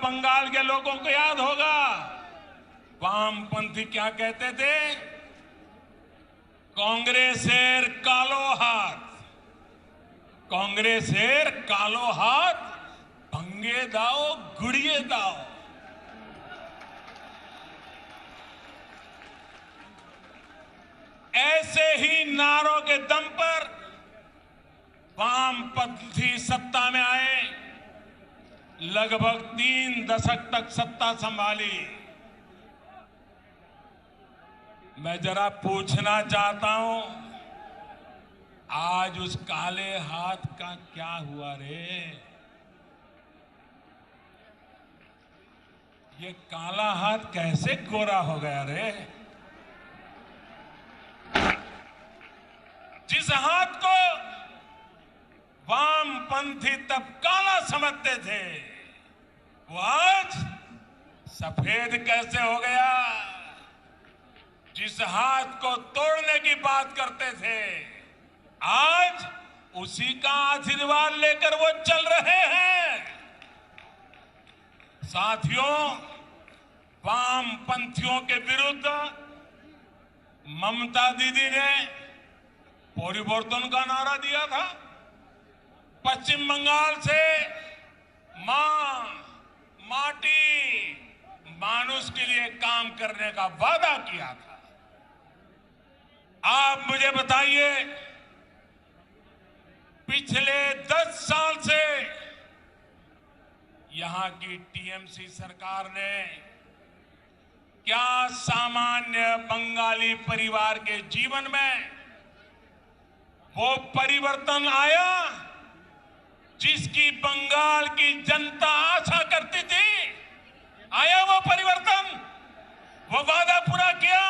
बंगाल के लोगों को याद होगा, वामपंथी क्या कहते थे? कांग्रेसेर कालो हाथ, कांग्रेसेर कालो हाथ भंगे दाओ गुड़िए दाओ। ऐसे ही नारों के दम पर वामपंथी सत्ता में आए, लगभग 3 दशक तक सत्ता संभाली। मैं जरा पूछना चाहता हूं, आज उस काले हाथ का क्या हुआ रे? ये काला हाथ कैसे गोरा हो गया रे? जिस हाथ को वामपंथी तब काला समझते थे, वो आज सफेद कैसे हो गया? जिस हाथ को तोड़ने की बात करते थे, आज उसी का आशीर्वाद लेकर वो चल रहे हैं। साथियों, वामपंथियों के विरुद्ध ममता दीदी ने परिवर्तन का नारा दिया था। पश्चिम बंगाल से मां, माटी, मानुष के लिए काम करने का वादा किया था। आप मुझे बताइए, पिछले 10 साल से यहां की टीएमसी सरकार ने क्या सामान्य बंगाली परिवार के जीवन में वो परिवर्तन आया जिसकी बंगाल की जनता आशा करती थी? आया वो परिवर्तन? वो वादा पूरा किया?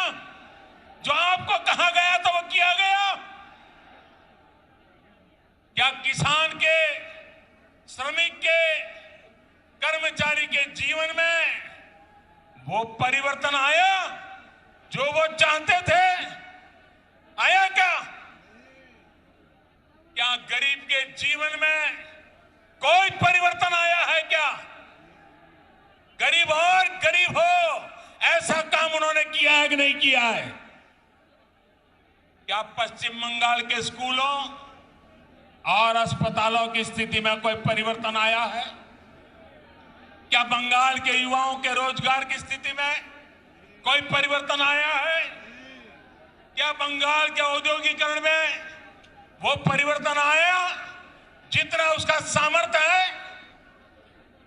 जो आपको कहा गया था वो किया गया? क्या किसान के, श्रमिक के, कर्मचारी के जीवन में वो परिवर्तन आया जो वो चाहते थे? आया क्या? क्या गरीब के जीवन में कोई परिवर्तन आया है क्या? गरीब और गरीब हो, ऐसा काम उन्होंने किया है कि नहीं किया है? क्या पश्चिम बंगाल के स्कूलों और अस्पतालों की स्थिति में कोई परिवर्तन आया है? क्या बंगाल के युवाओं के रोजगार की स्थिति में कोई परिवर्तन आया है? क्या बंगाल के औद्योगिकरण में वो परिवर्तन आया जितना उसका सामर्थ्य है?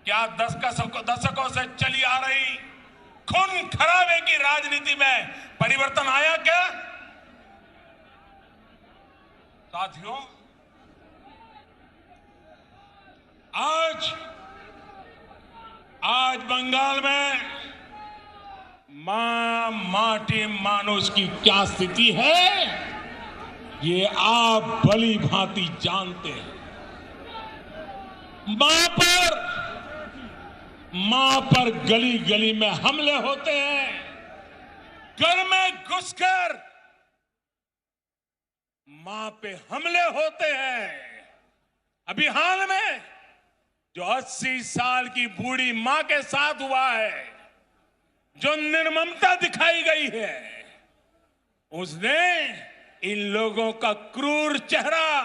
क्या दशकों से चली आ रही खून खराबे की राजनीति में परिवर्तन आया क्या? साथियों, आज बंगाल में मां, माटी, मानुष की क्या स्थिति है, ये आप भली भांति जानते हैं। मां पर गली गली में हमले होते हैं, घर में घुसकर मां पे हमले होते हैं। अभी हाल में जो 80 साल की बूढ़ी मां के साथ हुआ है, जो निर्ममता दिखाई गई है, उसने इन लोगों का क्रूर चेहरा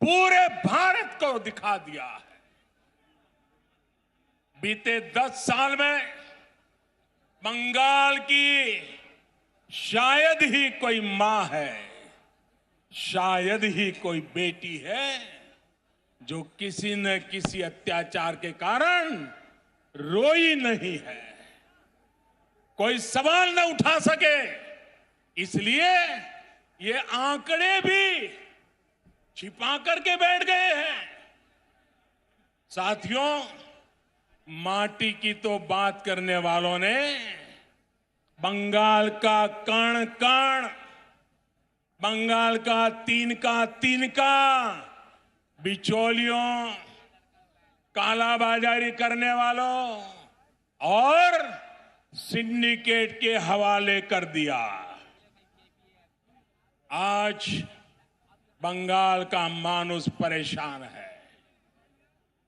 पूरे भारत को दिखा दिया है। बीते 10 साल में बंगाल की शायद ही कोई मां है, शायद ही कोई बेटी है जो किसी न किसी अत्याचार के कारण रोई नहीं है, कोई सवाल न उठा सके। इसलिए ये आंकड़े भी छिपा करके बैठ गए हैं। साथियों, माटी की तो बात करने वालों ने बंगाल का कण कण, बंगाल का तिनका बिचौलियों, कालाबाजारी करने वालों और सिंडिकेट के हवाले कर दिया। आज बंगाल का मानुष परेशान है।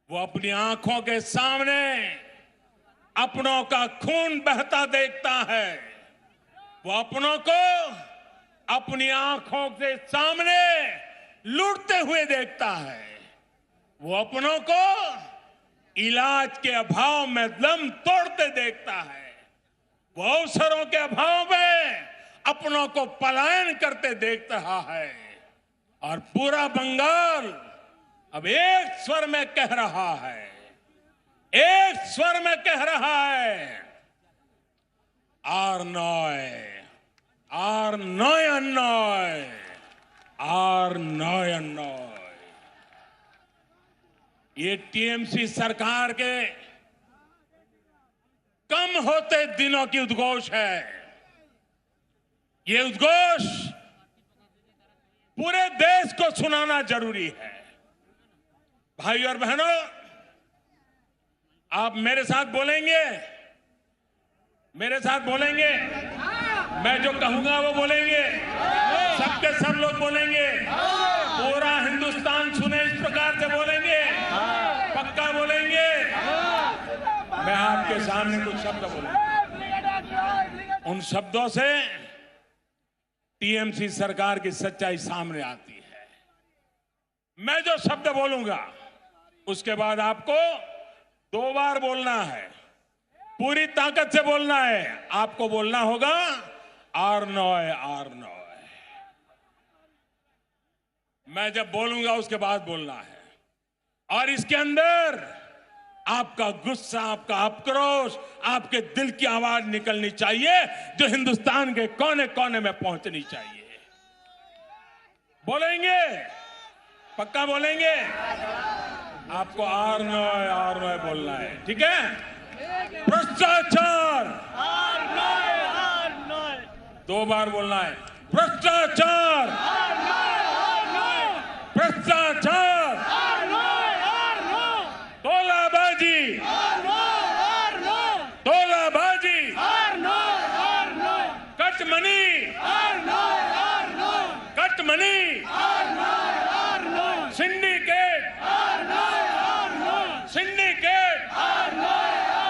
वो अपनी आंखों के सामने अपनों का खून बहता देखता है, वो अपनों को अपनी आंखों के सामने लूटते हुए देखता है, वो अपनों को इलाज के अभाव में दम तोड़ते देखता है, वो अवसरों के अभाव में अपनों को पलायन करते देख रहा है। और पूरा बंगाल अब एक स्वर में कह रहा है, एक स्वर में कह रहा है, आर नॉय अन्नॉय, आर नॉय अन्नॉय। ये टीएमसी सरकार के कम होते दिनों की उद्घोष है। ये उद्घोष पूरे देश को सुनाना जरूरी है। भाई और बहनों, आप मेरे साथ बोलेंगे, मेरे साथ बोलेंगे, मैं जो कहूंगा वो बोलेंगे, सबके सब लोग बोलेंगे, पूरा हिंदुस्तान सुने इस प्रकार से बोलेंगे, पक्का बोलेंगे। मैं आपके सामने कुछ शब्द बोलूंगा, उन शब्दों से टीएमसी सरकार की सच्चाई सामने आती है। मैं जो शब्द बोलूंगा उसके बाद आपको 2 बार बोलना है, पूरी ताकत से बोलना है। आपको बोलना होगा आर नॉय, आर नॉय। मैं जब बोलूंगा उसके बाद बोलना है, और इसके अंदर आपका गुस्सा, आपका आक्रोश, आपके दिल की आवाज निकलनी चाहिए, जो हिंदुस्तान के कोने कोने में पहुंचनी चाहिए। बोलेंगे, पक्का बोलेंगे। आपको आर नॉय बोलना है, ठीक है। भ्रष्टाचार, 2 बार बोलना है। भ्रष्टाचार, भ्रष्टाचार, तोलाबाजी, तोलाबाजी, कटमनी, कटमनी, सिंडिकेट, सिंडिकेट,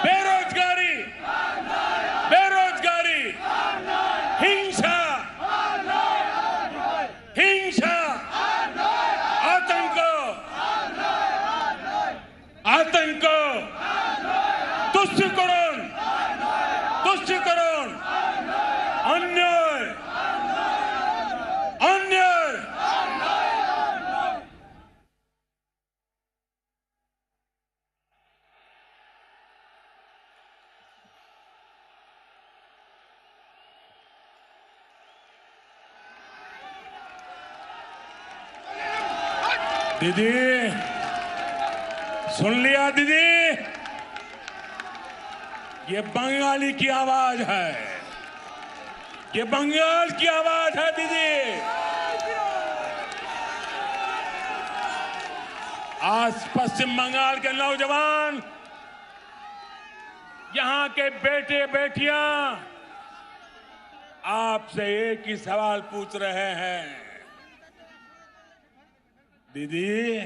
बेरोजगारी, बेरोजगारी, हिंसा, हिंसा, आतंक, आतंक, तुष्टिकरण, तुष्टिकरण, अन्याय, अन्याय। दीदी, सुन लिया दीदी, ये बंगाली की आवाज है, ये बंगाल की आवाज है दीदी। आज पश्चिम बंगाल के नौजवान, यहां के बेटे बेटियां आपसे एक ही सवाल पूछ रहे हैं, दीदी,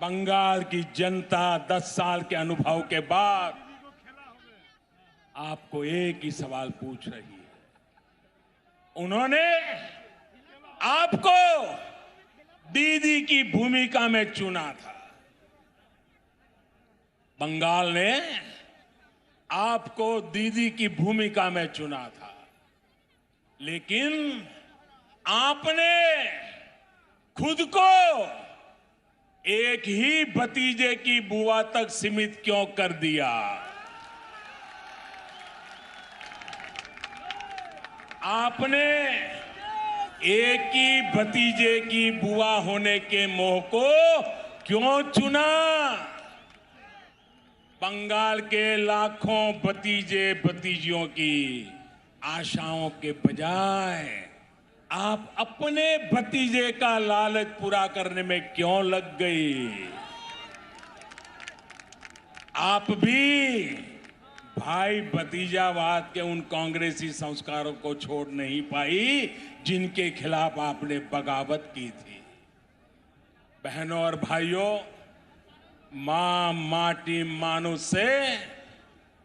बंगाल की जनता 10 साल के अनुभव के बाद आपको एक ही सवाल पूछ रही है। उन्होंने आपको दीदी की भूमिका में चुना था, बंगाल ने आपको दीदी की भूमिका में चुना था, लेकिन आपने खुद को एक ही भतीजे की बुआ तक सीमित क्यों कर दिया? आपने एक ही भतीजे की बुआ होने के मोह को क्यों चुना? बंगाल के लाखों भतीजे भतीजियों की आशाओं के बजाय आप अपने भतीजे का लालच पूरा करने में क्यों लग गई? आप भी भाई भतीजावाद के उन कांग्रेसी संस्कारों को छोड़ नहीं पाई जिनके खिलाफ आपने बगावत की थी। बहनों और भाइयों, मां माटी मानुष से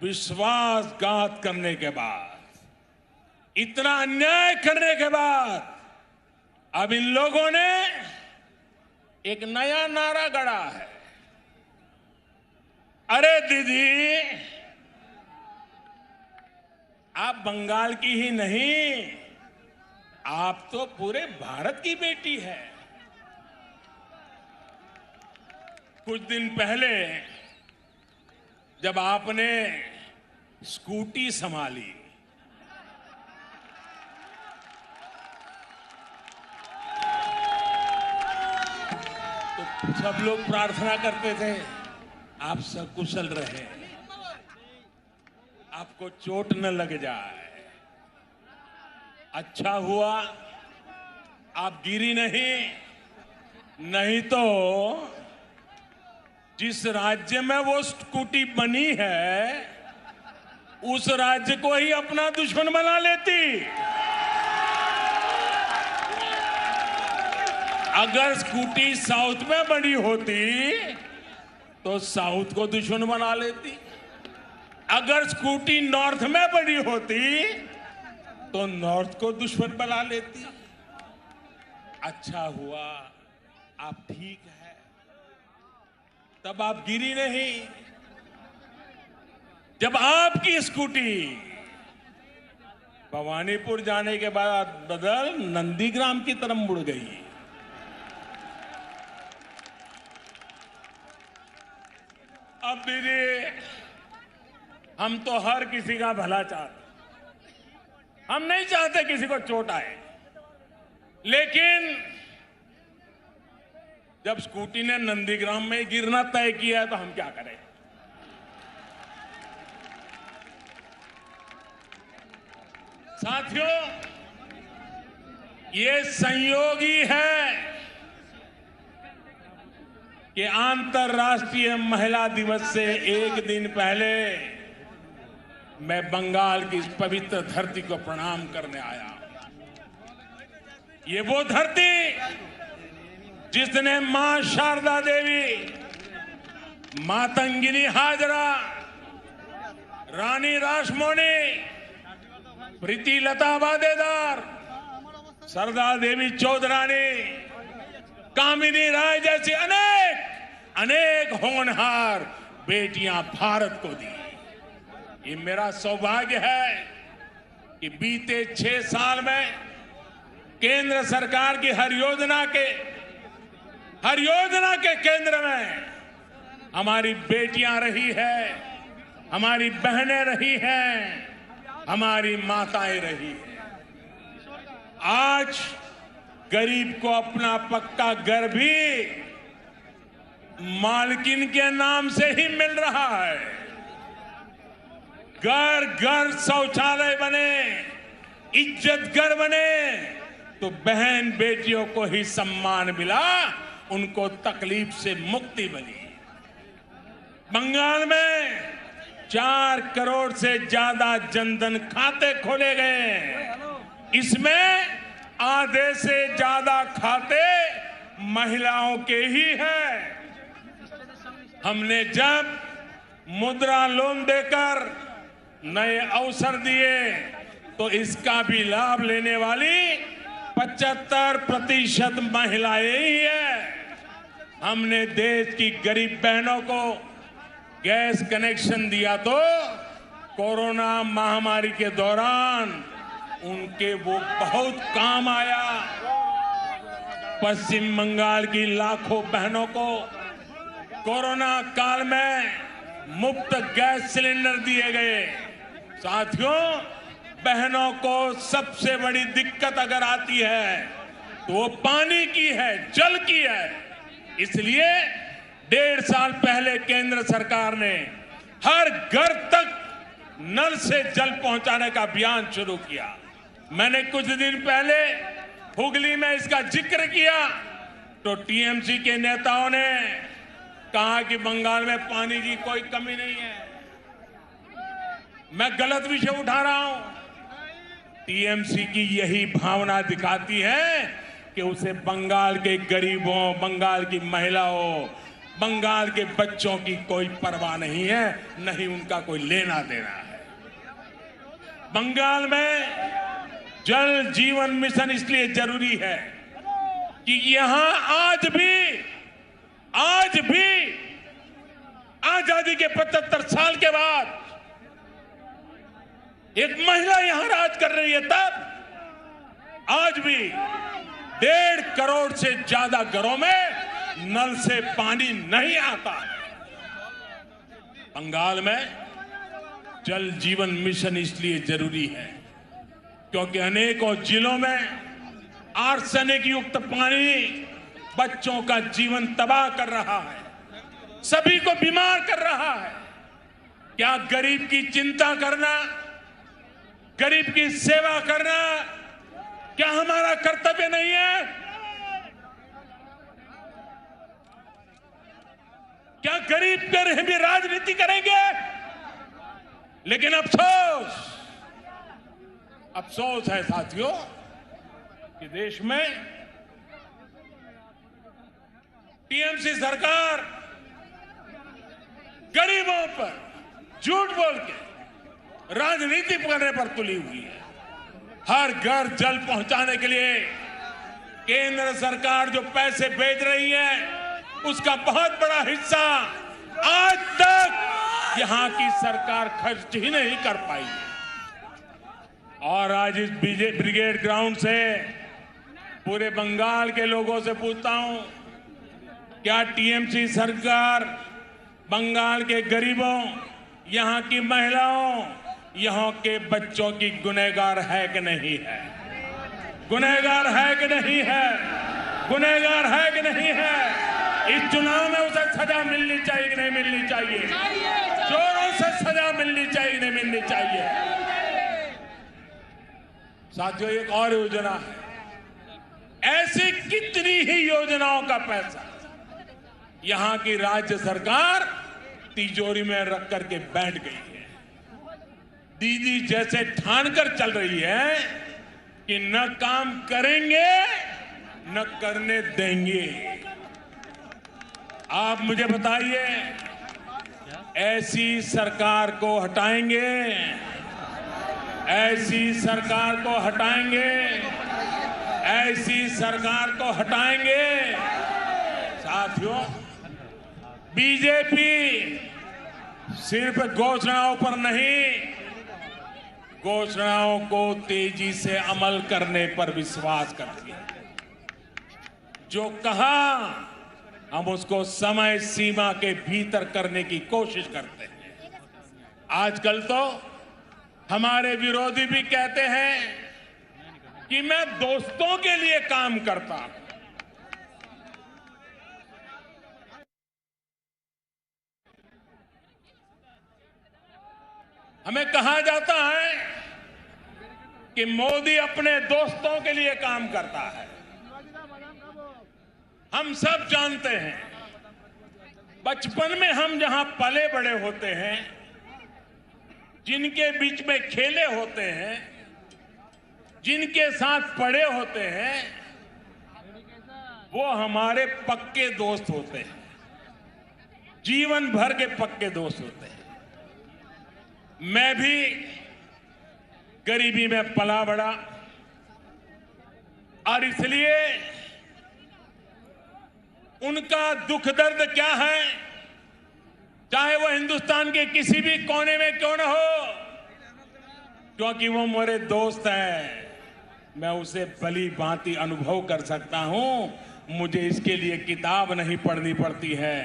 विश्वासघात करने के बाद, इतना अन्याय करने के बाद अब इन लोगों ने एक नया नारा गढ़ा है। अरे दीदी, आप बंगाल की ही नहीं, आप तो पूरे भारत की बेटी है। कुछ दिन पहले जब आपने स्कूटी संभाली, तो सब लोग प्रार्थना करते थे आप सकुशल रहे, आपको चोट न लग जाए। अच्छा हुआ आप गिरी नहीं तो जिस राज्य में वो स्कूटी बनी है उस राज्य को ही अपना दुश्मन बना लेती। अगर स्कूटी साउथ में बनी होती तो साउथ को दुश्मन बना लेती, अगर स्कूटी नॉर्थ में बनी होती तो नॉर्थ को दुश्मन बना लेती। अच्छा हुआ आप ठीक है, तब आप गिरी नहीं। जब आपकी स्कूटी भवानीपुर जाने के बाद बदल नंदीग्राम की तरफ मुड़ गई, अब दीदी हम तो हर किसी का भला चाहते, हम नहीं चाहते किसी को चोट आए, लेकिन जब स्कूटी ने नंदीग्राम में गिरना तय किया है तो हम क्या करें। साथियों, ये संयोगी है कि अंतर्राष्ट्रीय महिला दिवस से एक दिन पहले मैं बंगाल की इस पवित्र धरती को प्रणाम करने आया। ये वो धरती जिसने मां शारदा देवी, मातंगिनी हाजरा, रानी रासमोनी, प्रीति लता वादेदार, सरदार देवी चौधरानी, कामिनी राय जैसी अनेक होनहार बेटियां भारत को दी। ये मेरा सौभाग्य है कि बीते 6 साल में केंद्र सरकार की हर योजना के केंद्र में हमारी बेटियां रही है, हमारी बहनें रही हैं, हमारी माताएं रही हैं। आज गरीब को अपना पक्का घर भी मालकिन के नाम से ही मिल रहा है। घर घर शौचालय बने, इज्जत घर बने तो बहन बेटियों को ही सम्मान मिला, उनको तकलीफ से मुक्ति मिली। बंगाल में 4 करोड़ से ज्यादा जनधन खाते खोले गए, इसमें आधे से ज्यादा खाते महिलाओं के ही हैं। हमने जब मुद्रा लोन देकर नए अवसर दिए तो इसका भी लाभ लेने वाली 75% महिलाएं ही है। हमने देश की गरीब बहनों को गैस कनेक्शन दिया तो कोरोना महामारी के दौरान उनके वो बहुत काम आया। पश्चिम बंगाल की लाखों बहनों को कोरोना काल में मुफ्त गैस सिलेंडर दिए गए। साथियों, बहनों को सबसे बड़ी दिक्कत अगर आती है तो वो पानी की है, जल की है। इसलिए 1.5 साल पहले केंद्र सरकार ने हर घर तक नल से जल पहुंचाने का अभियान शुरू किया। मैंने कुछ दिन पहले हुगली में इसका जिक्र किया तो टीएमसी के नेताओं ने कहा कि बंगाल में पानी की कोई कमी नहीं है। मैं गलत विषय उठा रहा हूं। टीएमसी की यही भावना दिखाती है कि उसे बंगाल के गरीबों, बंगाल की महिलाओं, बंगाल के बच्चों की कोई परवाह नहीं है, नहीं उनका कोई लेना देना है। बंगाल में जल जीवन मिशन इसलिए जरूरी है कि यहां आज भी आजादी के 75 साल के बाद एक महिला यहां राज कर रही है, तब आज भी 1.5 करोड़ से ज्यादा घरों में नल से पानी नहीं आता। बंगाल में जल जीवन मिशन इसलिए जरूरी है क्योंकि अनेकों जिलों में आर्सेनिक युक्त पानी बच्चों का जीवन तबाह कर रहा है, सभी को बीमार कर रहा है। क्या गरीब की चिंता करना, गरीब की सेवा करना क्या हमारा कर्तव्य नहीं है? क्या गरीब कर भी राजनीति करेंगे? लेकिन अफसोस है साथियों कि देश में टीएमसी सरकार गरीबों पर झूठ बोल के राजनीति करने पर तुली हुई है। हर घर जल पहुंचाने के लिए केंद्र सरकार जो पैसे भेज रही है उसका बहुत बड़ा हिस्सा आज तक यहां की सरकार खर्च ही नहीं कर पाई। और आज इस ब्रिगेड ग्राउंड से पूरे बंगाल के लोगों से पूछता हूं, क्या टीएमसी सरकार बंगाल के गरीबों, यहां की महिलाओं, यहां के बच्चों की गुनहगार है कि नहीं है? गुनहगार है कि नहीं है? गुनहगार है कि नहीं है? इस चुनाव में उसे सजा मिलनी चाहिए कि नहीं मिलनी चाहिए? चोरों से सजा मिलनी चाहिए कि नहीं मिलनी चाहिए? साथियों, एक और योजना है, ऐसी कितनी ही योजनाओं का पैसा यहां की राज्य सरकार तिजोरी में रख करके बैठ गई है। दीदी जैसे ठान कर चल रही है कि न काम करेंगे न करने देंगे। आप मुझे बताइए, ऐसी सरकार को हटाएंगे? ऐसी सरकार को हटाएंगे? ऐसी सरकार को हटाएंगे? साथियों, बीजेपी सिर्फ घोषणाओं पर नहीं, घोषणाओं को तेजी से अमल करने पर विश्वास करती है। जो कहा हम उसको समय सीमा के भीतर करने की कोशिश करते हैं। आजकल तो हमारे विरोधी भी कहते हैं कि मैं दोस्तों के लिए काम करता हूं। हमें कहा जाता है कि मोदी अपने दोस्तों के लिए काम करता है। हम सब जानते हैं, बचपन में हम जहां पले बड़े होते हैं, जिनके बीच में खेले होते हैं, जिनके साथ पढ़े होते हैं, वो हमारे पक्के दोस्त होते हैं, जीवन भर के पक्के दोस्त होते हैं। मैं भी गरीबी में पला बड़ा और इसलिए उनका दुख दर्द क्या है, चाहे वो हिंदुस्तान के किसी भी कोने में क्यों न हो, क्योंकि वो मेरे दोस्त हैं, मैं उसे भली भांति अनुभव कर सकता हूं। मुझे इसके लिए किताब नहीं पढ़नी पड़ती है,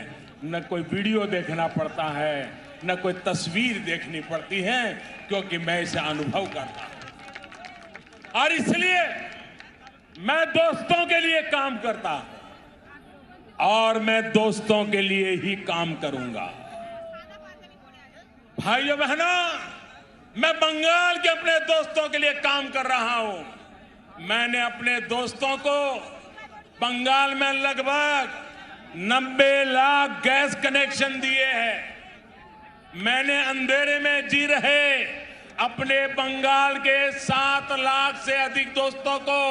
न कोई वीडियो देखना पड़ता है, न कोई तस्वीर देखनी पड़ती है, क्योंकि मैं इसे अनुभव करता हूं। और इसलिए मैं दोस्तों के लिए काम करता हूं और मैं दोस्तों के लिए ही काम करूंगा। भाइयों बहनों, मैं बंगाल के अपने दोस्तों के लिए काम कर रहा हूं। मैंने अपने दोस्तों को बंगाल में लगभग 90 लाख गैस कनेक्शन दिए हैं। मैंने अंधेरे में जी रहे अपने बंगाल के 7 लाख से अधिक दोस्तों को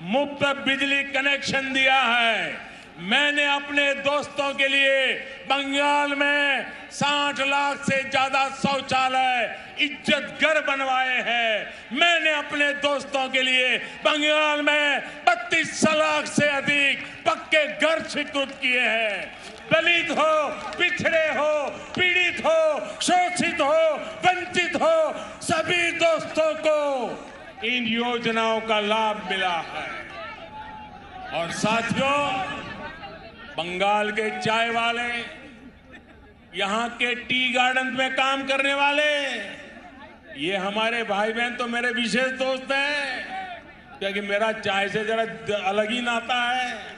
मुफ्त बिजली कनेक्शन दिया है। मैंने अपने दोस्तों के लिए बंगाल में 60 लाख से ज्यादा शौचालय इज्जत घर बनवाए हैं। मैंने अपने दोस्तों के लिए बंगाल में 32 लाख से अधिक पक्के घर स्वीकृत किए हैं। दलित हो, पिछड़े हो, पीड़ित हो, शोषित हो, वंचित हो, सभी दोस्तों को इन योजनाओं का लाभ मिला है। और साथियों, बंगाल के चाय वाले, यहां के टी गार्डन में काम करने वाले, ये हमारे भाई बहन तो मेरे विशेष दोस्त हैं, क्योंकि मेरा चाय से जरा अलग ही नाता है।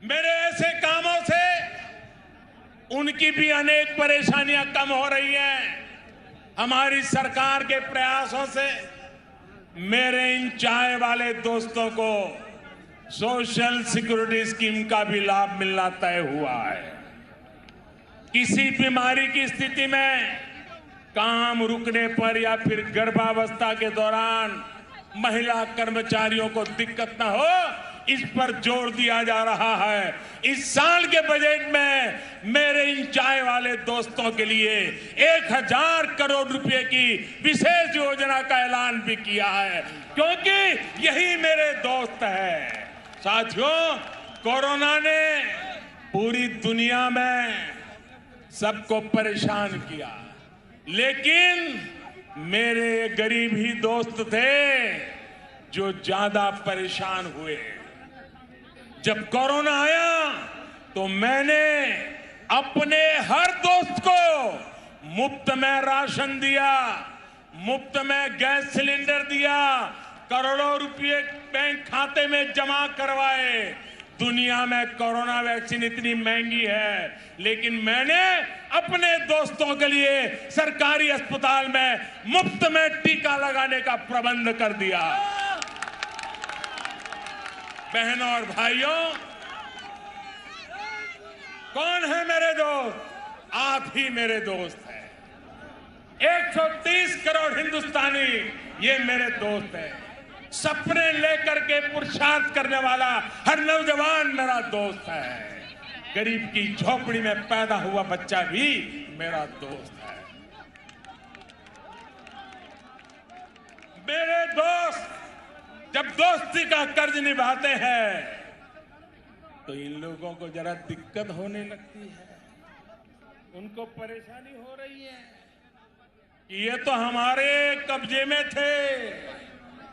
मेरे ऐसे कामों से उनकी भी अनेक परेशानियां कम हो रही हैं। हमारी सरकार के प्रयासों से मेरे इन चाय वाले दोस्तों को सोशल सिक्योरिटी स्कीम का भी लाभ मिलना तय हुआ है। किसी बीमारी की स्थिति में काम रुकने पर या फिर गर्भावस्था के दौरान महिला कर्मचारियों को दिक्कत न हो, इस पर जोर दिया जा रहा है। इस साल के बजट में मेरे इन चाय वाले दोस्तों के लिए 1000 करोड़ रुपए की विशेष योजना का ऐलान भी किया है, क्योंकि यही मेरे दोस्त हैं। साथियों, कोरोना ने पूरी दुनिया में सबको परेशान किया, लेकिन मेरे गरीब ही दोस्त थे जो ज्यादा परेशान हुए। जब कोरोना आया तो मैंने अपने हर दोस्त को मुफ्त में राशन दिया, मुफ्त में गैस सिलेंडर दिया, करोड़ों रुपए बैंक खाते में जमा करवाए। दुनिया में कोरोना वैक्सीन इतनी महंगी है, लेकिन मैंने अपने दोस्तों के लिए सरकारी अस्पताल में मुफ्त में टीका लगाने का प्रबंध कर दिया। बहनों और भाइयों, कौन है मेरे दोस्त? आप ही मेरे दोस्त हैं। 130 करोड़ हिंदुस्तानी ये मेरे दोस्त हैं। सपने लेकर के पुरुषार्थ करने वाला हर नौजवान मेरा दोस्त है। गरीब की झोपड़ी में पैदा हुआ बच्चा भी मेरा दोस्त है। मेरे दोस्त जब दोस्ती का कर्ज निभाते हैं तो इन लोगों को जरा दिक्कत होने लगती है, उनको परेशानी हो रही है कि ये तो हमारे कब्जे में थे,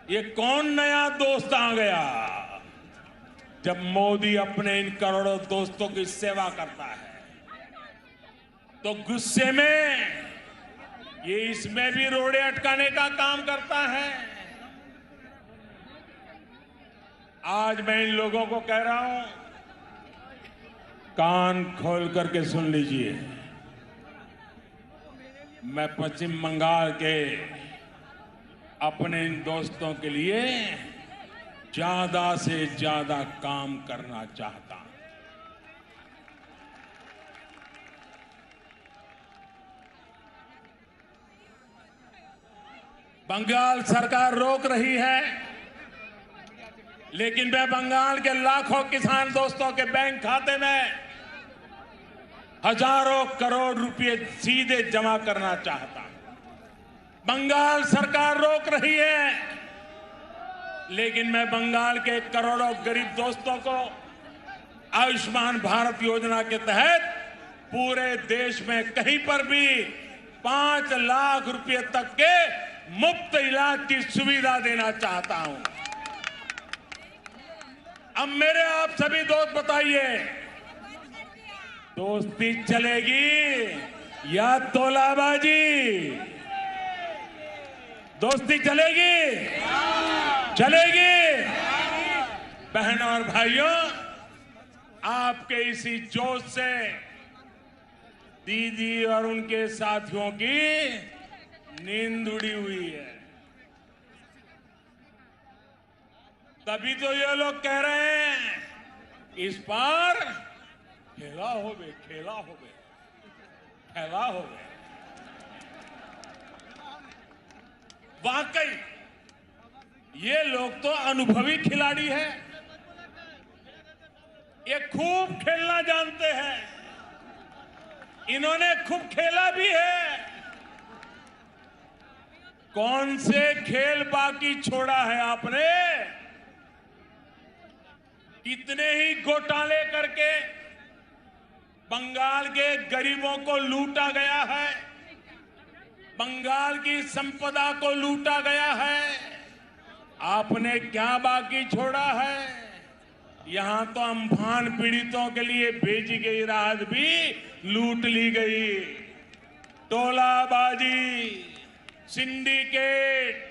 ये कौन नया दोस्त आ गया। जब मोदी अपने इन करोड़ों दोस्तों की सेवा करता है तो गुस्से में ये इसमें भी रोड़े अटकाने का काम करता है। आज मैं इन लोगों को कह रहा हूं, कान खोल करके सुन लीजिए। मैं पश्चिम बंगाल के अपने इन दोस्तों के लिए ज्यादा से ज्यादा काम करना चाहता हूं। बंगाल सरकार रोक रही है, लेकिन मैं बंगाल के लाखों किसान दोस्तों के बैंक खाते में हजारों करोड़ रुपए सीधे जमा करना चाहता हूं। बंगाल सरकार रोक रही है, लेकिन मैं बंगाल के करोड़ों गरीब दोस्तों को आयुष्मान भारत योजना के तहत पूरे देश में कहीं पर भी 5 लाख रुपए तक के मुफ्त इलाज की सुविधा देना चाहता हूं। अब मेरे आप सभी दोस्त बताइए, दोस्ती चलेगी या तोलाबाजी? दोस्ती चलेगी? चलेगी? बहनों और भाइयों, आपके इसी जोश से दीदी और उनके साथियों की नींद उड़ी हुई है। तभी तो ये लोग कह रहे हैं इस बार खेला होवे, खेला होवे, खेला होवे। वाकई ये लोग तो अनुभवी खिलाड़ी हैं, ये खूब खेलना जानते हैं, इन्होंने खूब खेला भी है। कौन से खेल बाकी छोड़ा है आपने? कितने ही घोटाले करके बंगाल के गरीबों को लूटा गया है, बंगाल की संपदा को लूटा गया है। आपने क्या बाकी छोड़ा है? यहां तो अम्फान पीड़ितों के लिए भेजी गई राहत भी लूट ली गई। टोलाबाजी, सिंडिकेट,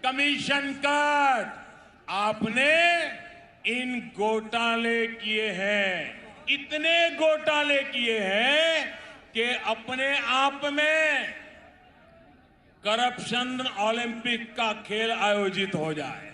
कमीशन कट, आपने इन घोटाले किए हैं, इतने घोटाले किए हैं कि अपने आप में करप्शन ओलंपिक का खेल आयोजित हो जाए।